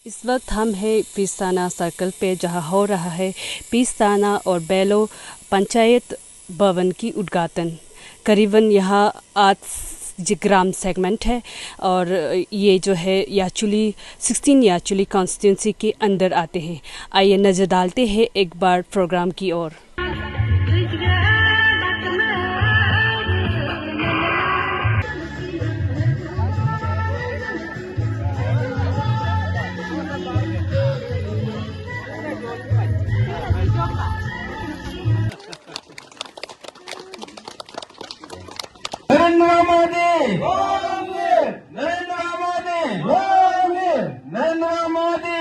इस वक्त हम हैं पीस्ताना सर्कल पे, जहां हो रहा है पीस्ताना और बेलो पंचायत भवन की उद्घाटन। करीबन यहाँ 8 ग्राम सेगमेंट है और ये जो है याचुली 16 याचुली कॉन्स्टिट्यूंसी के अंदर आते हैं। आइए नज़र डालते हैं एक बार प्रोग्राम की ओर। नरेंद्र मोदी, नरेंद्र मोदी, नरेंद्र मोदी।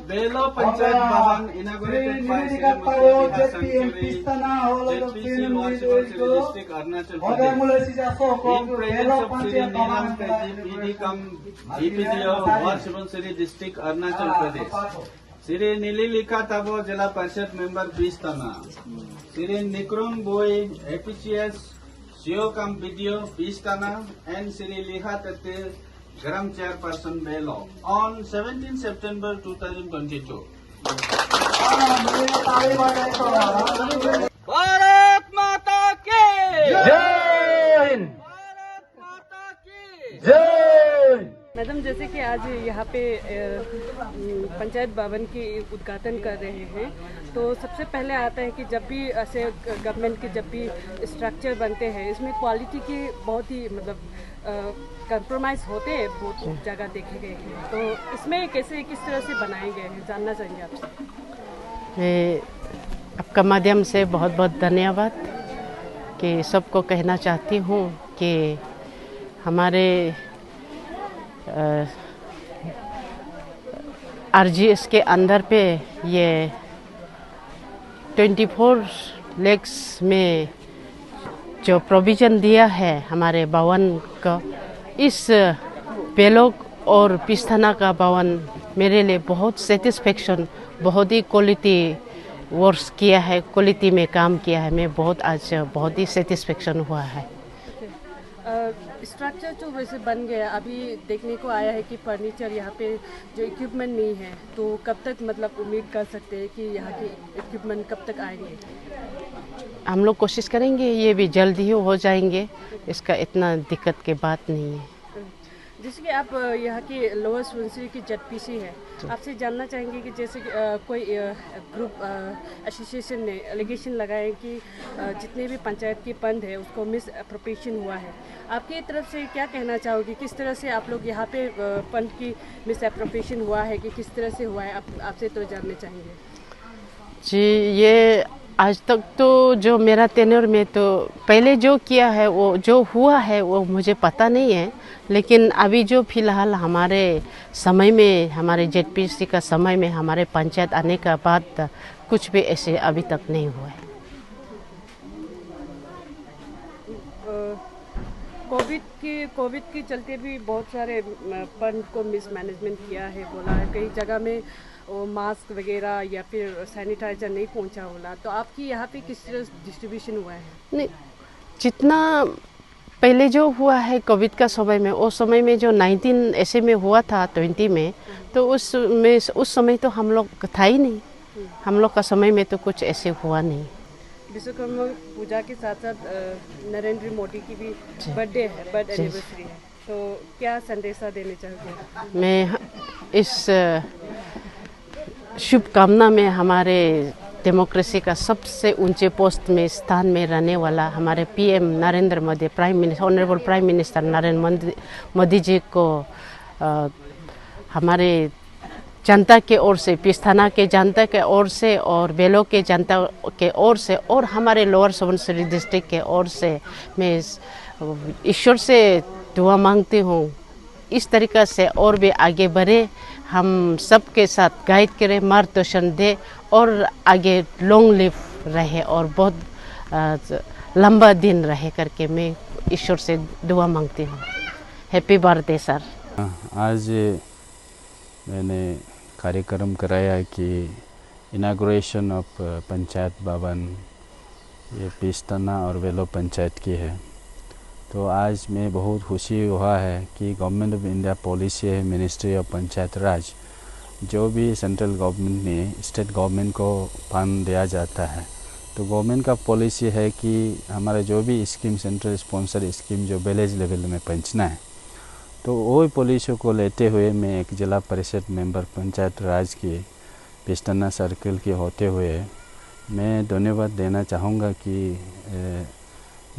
बेलो पंचायत भवन inaugurated by district Arunachal Pradesh in presence of Shri Neelam Tehzeeb ED cum DPDO Warshibonsari district Arunachal Pradesh, Shri Nililika Tabo Jila Parishad member Pistana, Shri Nikrung Boy APCS CEO cum BDO Pistana and Shri Liha Tate Gram Chairperson Belo on 17 September 2022. Bharat माता की जय हिंद, भारत माता की जय। Madam, जैसे कि आज यहाँ पे पंचायत भवन की उद्घाटन कर रहे हैं, तो सबसे पहले आता है कि जब भी ऐसे गवर्नमेंट के जब भी स्ट्रक्चर बनते हैं, इसमें क्वालिटी की बहुत ही कंप्रोमाइज़ होते हैं, बहुत जगह देखे गए हैं। तो इसमें कैसे किस तरह से बनाए गए हैं, जानना चाहेंगे आपसे। आपका माध्यम से बहुत बहुत धन्यवाद कि सबको कहना चाहती हूँ कि हमारे आरजीएस के अंदर पे ये 24 लेक्स में जो प्रोविज़न दिया है हमारे भवन का, इस बेलो और पिस्ताना का भवन मेरे लिए बहुत सेटिस्फेक्शन, बहुत ही क्वालिटी वर्क्स किया है, क्वालिटी में काम किया है। मैं आज बहुत ही सेटिस्फेक्शन हुआ है। स्ट्रक्चर जो वैसे बन गया, अभी देखने को आया है कि फर्नीचर यहाँ पे जो इक्विपमेंट नहीं है, तो कब तक मतलब उम्मीद कर सकते हैं कि यहाँ के इक्विपमेंट कब तक आएंगे? हम लोग कोशिश करेंगे, ये भी जल्द ही हो जाएंगे, इसका इतना दिक्कत की बात नहीं है। जैसे कि आप यहाँ की लोअर सुबनसिरी की ZPC है, आपसे जानना चाहेंगे कि जैसे कोई ग्रुप एसोसिएशन ने एलिगेशन लगाए कि जितने भी पंचायत के फंड है उसको मिस अप्रोप्रिएशन हुआ है, आपकी तरफ से क्या कहना चाहोगे? किस तरह से आप लोग यहाँ पे फंड की मिस अप्रोप्रिएशन हुआ है कि किस तरह से हुआ है, आपसे तो जानना चाहेंगे। जी, ये आज तक तो जो मेरा टेन्योर में तो पहले जो किया है, वो जो हुआ है वो मुझे पता नहीं है, लेकिन अभी जो फिलहाल हमारे समय में, हमारे ZPC का समय में, हमारे पंचायत आने का बाद कुछ भी ऐसे अभी तक नहीं हुआ है। कोविड के चलते भी बहुत सारे फंड को मिसमैनेजमेंट किया है, बोला है कई जगह में वो मास्क वगैरह या फिर सैनिटाइजर नहीं पहुंचा होला, तो आपकी यहाँ पे किस तरह डिस्ट्रीब्यूशन हुआ है? नहीं, जितना पहले जो हुआ है कोविड का समय में, उस समय में जो 19 ऐसे में हुआ था 20 में, तो उस समय तो हम लोग था ही नहीं, हम लोग का समय में तो कुछ ऐसे हुआ नहीं। विश्वकर्मा पूजा के साथ साथ नरेंद्र मोदी की भी बर्थडे है, बर्थ एनिवर्सरी है, तो क्या संदेशा देना चाहोगे? मैं इस शुभकामना में हमारे डेमोक्रेसी का सबसे ऊंचे पोस्ट में स्थान में रहने वाला हमारे PM Narendra Modi, honourable prime minister Narendra Modi ji को हमारे जनता के ओर से, पिस्ताना के जनता के ओर से और बेलो के जनता के ओर से और हमारे लोअर सुबनसिरी डिस्ट्रिक्ट के ओर से मैं ईश्वर से दुआ मांगती हूँ, इस तरीक़ा से और भी आगे बढ़े, हम सबके साथ गाइड करें, मार्गदर्शन दे और आगे लॉन्ग लिव रहे और बहुत लंबा दिन रहे करके मैं ईश्वर से दुआ मांगती हूँ। Happy birthday sir. आज मैंने कार्यक्रम कराया कि इनाग्रेशन ऑफ पंचायत भवन ये पीस्तना और वेलो पंचायत की है। तो आज मैं बहुत खुशी हुआ है कि गवर्नमेंट ऑफ इंडिया पॉलिसी है, मिनिस्ट्री ऑफ पंचायत राज, जो भी सेंट्रल गवर्नमेंट ने स्टेट गवर्नमेंट को फंड दिया जाता है, तो गवर्नमेंट का पॉलिसी है कि हमारा जो भी स्कीम सेंट्रल स्पॉन्सर स्कीम जो विलेज लेवल में पहुंचना है, तो वही पॉलिसी को लेते हुए मैं एक जिला परिषद मेंबर पंचायत राज की पीस्तना सर्कल के होते हुए मैं धन्यवाद देना चाहूँगा कि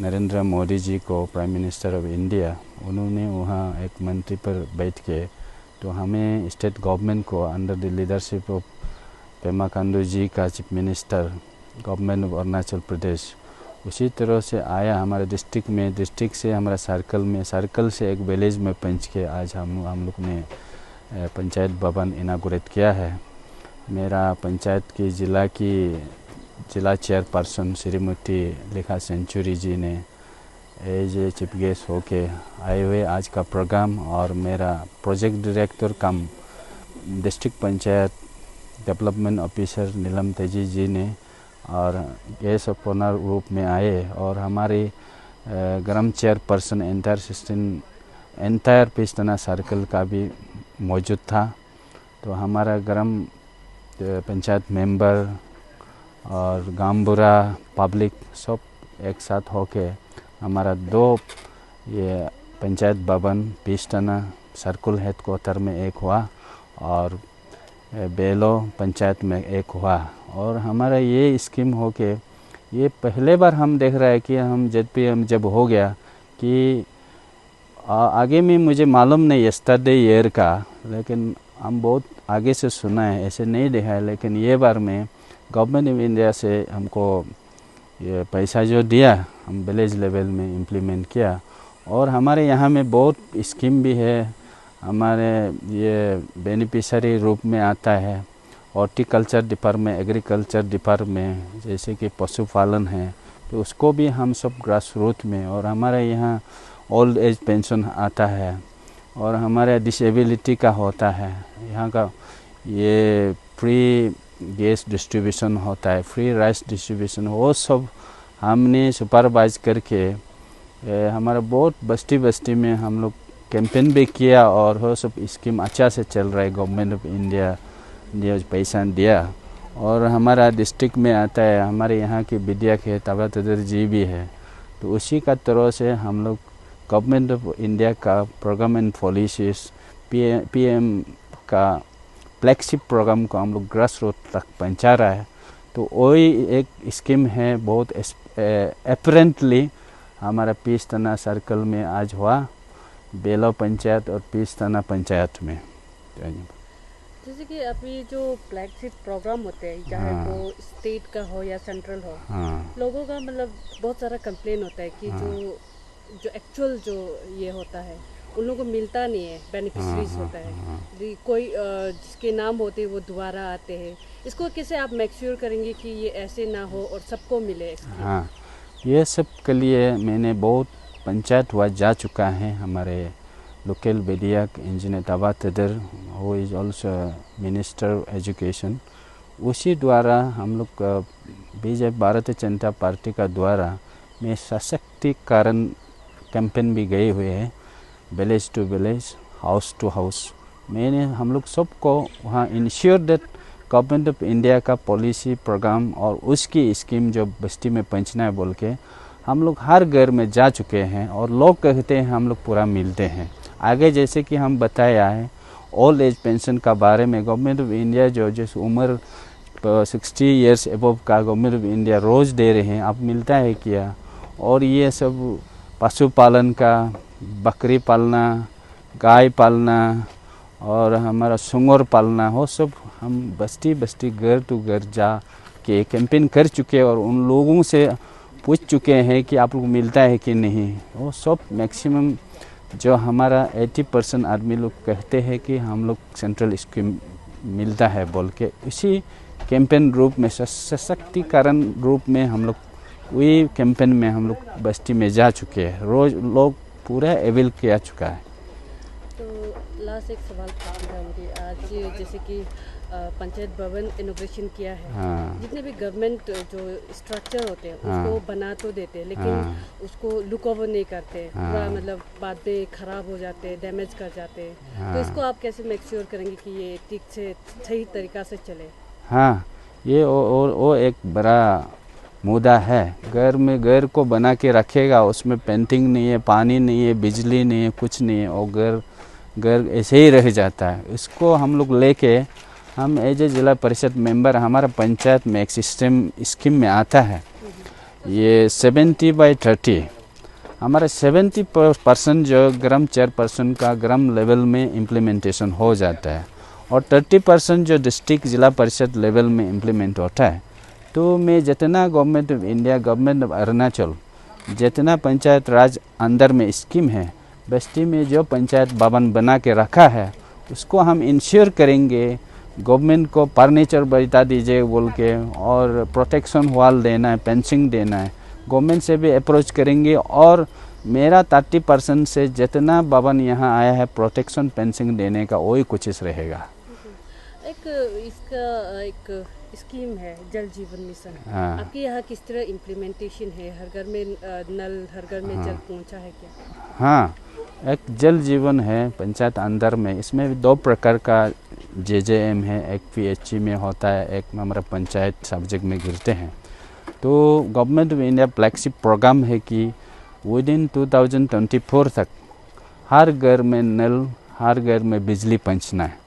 नरेंद्र मोदी जी को, प्राइम मिनिस्टर ऑफ इंडिया, उन्होंने वहाँ एक मंत्री पर बैठ के तो हमें स्टेट गवर्नमेंट को under the leadership of Pema Khandu ji का chief minister government of Arunachal Pradesh, उसी तरह से आया हमारे डिस्ट्रिक्ट में, डिस्ट्रिक्ट से हमारा सर्कल में, सर्कल से एक विलेज में पहुँच के आज हम लोग ने पंचायत भवन इनागुरेट किया है। मेरा पंचायत की जिला चेयरपर्सन श्रीमती लेखा सेंचुरी जी ने एज ए चीफ गेस्ट होके आए हुए आज का प्रोग्राम, और मेरा प्रोजेक्ट डायरेक्टर कम डिस्ट्रिक्ट पंचायत डेवलपमेंट ऑफिसर नीलम तेजी जी ने और गेस्ट ऑफ ऑनर रूप में आए, और हमारे ग्राम चेयरपर्सन एंटायर पीस्तना सर्कल का भी मौजूद था। तो हमारा ग्राम पंचायत मेंबर और गामबुरा पब्लिक सब एक साथ होके हमारा 2 ये पंचायत भवन पीस्तना सर्कल हेडक्वार्टर में एक हुआ और बेलो पंचायत में एक हुआ। और हमारा ये स्कीम हो के ये पहले बार हम देख रहे हैं कि हम जब हो गया कि आगे में मुझे मालूम नहीं यस्टरडे ईयर का, लेकिन हम बहुत आगे से सुना है, ऐसे नहीं देखा है। लेकिन ये बार में गवर्नमेंट ऑफ इंडिया से हमको ये पैसा जो दिया, हम विलेज लेवल में इम्प्लीमेंट किया। और हमारे यहाँ में बहुत स्कीम भी है, हमारे ये बेनिफिशरी रूप में आता है हॉर्टिकल्चर डिपार्टमेंट, एग्रीकल्चर डिपार्टमेंट, जैसे कि पशुपालन है, तो उसको भी हम सब ग्रास रूट में। और हमारे यहाँ ओल्ड एज पेंशन आता है, और हमारे डिसेबिलिटी का होता है, यहाँ का ये फ्री गैस डिस्ट्रीब्यूशन होता है, फ्री राइस डिस्ट्रीब्यूशन, वो सब हमने सुपरवाइज करके हमारा बहुत बस्ती में हम लोग कैंपेन भी किया, और वो सब स्कीम अच्छा से चल रहा है। गवर्नमेंट ऑफ इंडिया ने पैसा दिया। और हमारा डिस्ट्रिक्ट में आता है, हमारे यहाँ की विद्याक है, तबला तदर जी भी है, तो उसी का तरह से हम लोग गवर्नमेंट ऑफ इंडिया का प्रोग्राम एंड पॉलिसीज पीएम का फ्लैगशिप प्रोग्राम को हम लोग ग्रास रूट तक पहुँचा रहा है। तो वही एक स्कीम है, बहुत एपरेंटली हमारा पीस्तना सर्कल में आज हुआ, बेलो पंचायत और पीस्तना पंचायत में। जैसे कि अभी जो फ्लैगशिप प्रोग्राम होते हैं, चाहे वो स्टेट का हो या सेंट्रल हो, लोगों का मतलब बहुत सारा कंप्लेन होता है कि जो एक्चुअल जो ये होता है उन लोगों को मिलता नहीं है, बेनिफिशरीज होता है, कोई जिसके नाम होते हैं वो दोबारा आते हैं। इसको कैसे आप मेक श्योर करेंगे कि ये ऐसे ना हो और सबको मिले? हाँ, ये सब के लिए मैंने बहुत पंचायत हुआ जा चुका है। हमारे लोकल विधायक इंजीनियर तबा तदर, वो इज ऑल्सो मिनिस्टर एजुकेशन, उसी द्वारा हम लोग बीजेपी भारतीय जनता पार्टी का द्वारा में सशक्तिकरण कैंपेन भी गए हुए हैं, village to village, house to house. मैंने हम लोग सबको वहाँ ensure that government of India का पॉलिसी प्रोग्राम और उसकी स्कीम जो बस्ती में पहुँचना है बोल के हम लोग हर घर में जा चुके हैं, और लोग कहते हैं हम लोग पूरा मिलते हैं। आगे जैसे कि हम बताया है ओल्ड एज पेंशन का बारे में, गवर्नमेंट ऑफ इंडिया जो जिस उम्र 60 ईयर्स एबव का गवर्नमेंट ऑफ इंडिया रोज़ दे रहे हैं, अब मिलता है क्या? और ये सब पशुपालन का, बकरी पालना, गाय पालना और हमारा सुंगर पालना, वो सब हम बस्ती बस्ती घर टू घर जा के कैंपेन कर चुके और उन लोगों से पूछ चुके हैं कि आप लोग मिलता है कि नहीं। वो सब मैक्सिमम जो हमारा 80% आदमी लोग कहते हैं कि हम लोग सेंट्रल स्कीम मिलता है बोल के, इसी कैंपेन रूप में, सशक्तिकरण रूप में हम लोग वही कैंपेन में हम लोग बस्ती में जा चुके हैं, रोज लोग पूरा एवेल किया चुका है। तो लास्ट एक सवाल पूछना चाहूँगी, आज जैसे कि पंचायत भवन इनोग्रेशन किया है, हाँ। जितने भी गवर्नमेंट जो स्ट्रक्चर होते हैं हाँ। उसको बना तो देते हैं, लेकिन हाँ। उसको लुक ओवर नहीं करते, हाँ। पूरा मतलब बाद में ख़राब हो जाते हैं, डैमेज कर जाते हैं। हाँ। तो इसको आप कैसे मेक श्योर करेंगे कि ये ठीक से सही तरीक़ा से चले? हाँ, ये वो एक बड़ा मुद्दा है। घर को बना के रखेगा, उसमें पेंटिंग नहीं है, पानी नहीं है, बिजली नहीं है, कुछ नहीं है, और घर ऐसे ही रह जाता है। इसको हम लोग लेके हम एज ए जिला परिषद मेंबर हमारा पंचायत में एक स्कीम में आता है, ये 70/30 हमारा 70% जो ग्राम चेयरपर्सन का ग्राम लेवल में इम्प्लीमेंटेशन हो जाता है, और 30% जो डिस्ट्रिक्ट जिला परिषद लेवल में इम्प्लीमेंट होता है। तो मैं जितना government of India, government of Arunachal, जितना पंचायत राज अंदर में स्कीम है, बस्ती में जो पंचायत भवन बना के रखा है, उसको हम इंश्योर करेंगे। गवर्नमेंट को फर्नीचर बता दीजिए बोल के, और प्रोटेक्शन वॉल देना है, फेंसिंग देना है, गवर्नमेंट से भी अप्रोच करेंगे। और मेरा 30% से जितना भवन यहाँ आया है प्रोटेक्शन फेंसिंग देने का, वही कोशिश रहेगा। इसका एक स्कीम है जल जीवन मिशन, हाँ। आपके यहाँ किस तरह इम्प्लीमेंटेशन है? हर घर में नल, हर घर में जल पहुँचा है क्या? हाँ, एक जल जीवन है पंचायत अंदर में, इसमें 2 प्रकार का JJM है, एक PHC में होता है, एक हमारा पंचायत सब्जेक्ट में गिरते हैं। तो government of India flagship program है कि विदिन 2024 तक हर घर में नल, हर घर में बिजली पहुंचना है।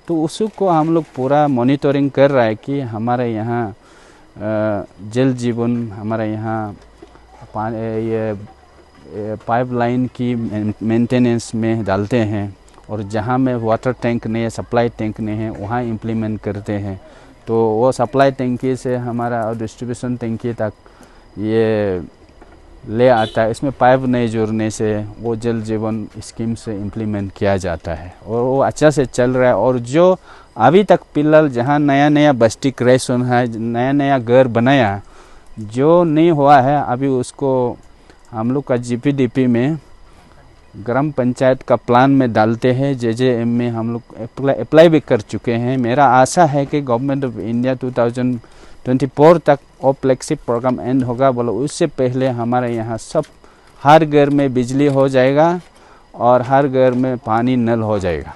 तो उसको हम लोग पूरा मॉनिटरिंग कर रहा है कि हमारे यहाँ जल जीवन, हमारे यहाँ ये पाइपलाइन की मेंटेनेंस में डालते हैं, और जहाँ में वाटर टैंक नहीं है, सप्लाई टैंक नहीं है, वहाँ इम्प्लीमेंट करते हैं। तो वो सप्लाई टैंकी से हमारा और डिस्ट्रीब्यूशन टैंकी तक ये ले आता है। इसमें पाइप नहीं जोड़ने से वो जल जीवन स्कीम से इम्प्लीमेंट किया जाता है, और वो अच्छा से चल रहा है। और जो अभी तक फिलहाल जहाँ नया नया बस्ती क्रिएशन है, नया नया घर बनाया, जो नहीं हुआ है अभी, उसको हम लोग का GPDP में ग्राम पंचायत का प्लान में डालते हैं। JJM में हम लोग अप्लाई भी कर चुके हैं। मेरा आशा है कि गवर्नमेंट ऑफ इंडिया 2024 तक वो फ्लैगशिप प्रोग्राम एंड होगा, बोलो उससे पहले हमारे यहाँ सब हर घर में बिजली हो जाएगा और हर घर में पानी नल हो जाएगा।